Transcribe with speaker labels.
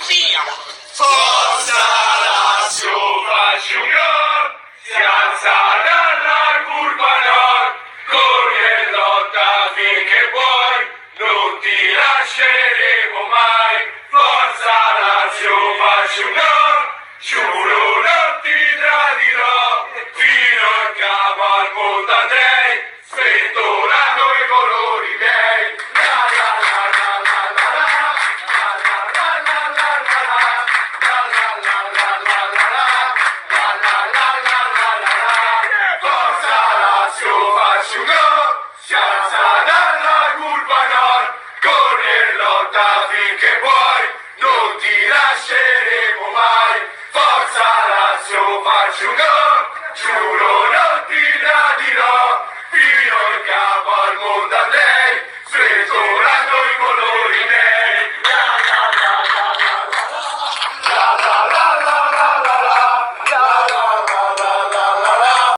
Speaker 1: via!
Speaker 2: Forza Lazio, facci un gol, si alza dalla curva nord, corri e lotta finché puoi, non ti lasceremo mai. Forza Lazio, facci un gol, giuro non ti tradirò, fino a capo al mondo andrei, sventolando i colori miei. La la la la la la la, la la la la la la, la la la la la la la, la la la la la la la. Forza Lazio, facci un gol, si alza dalla curva nord, corri e lotta finché puoi, non ti lasceremo mai. Forza Lazio, facci un gol, giuro non ti tradirò, fino in capo al mondo andrei.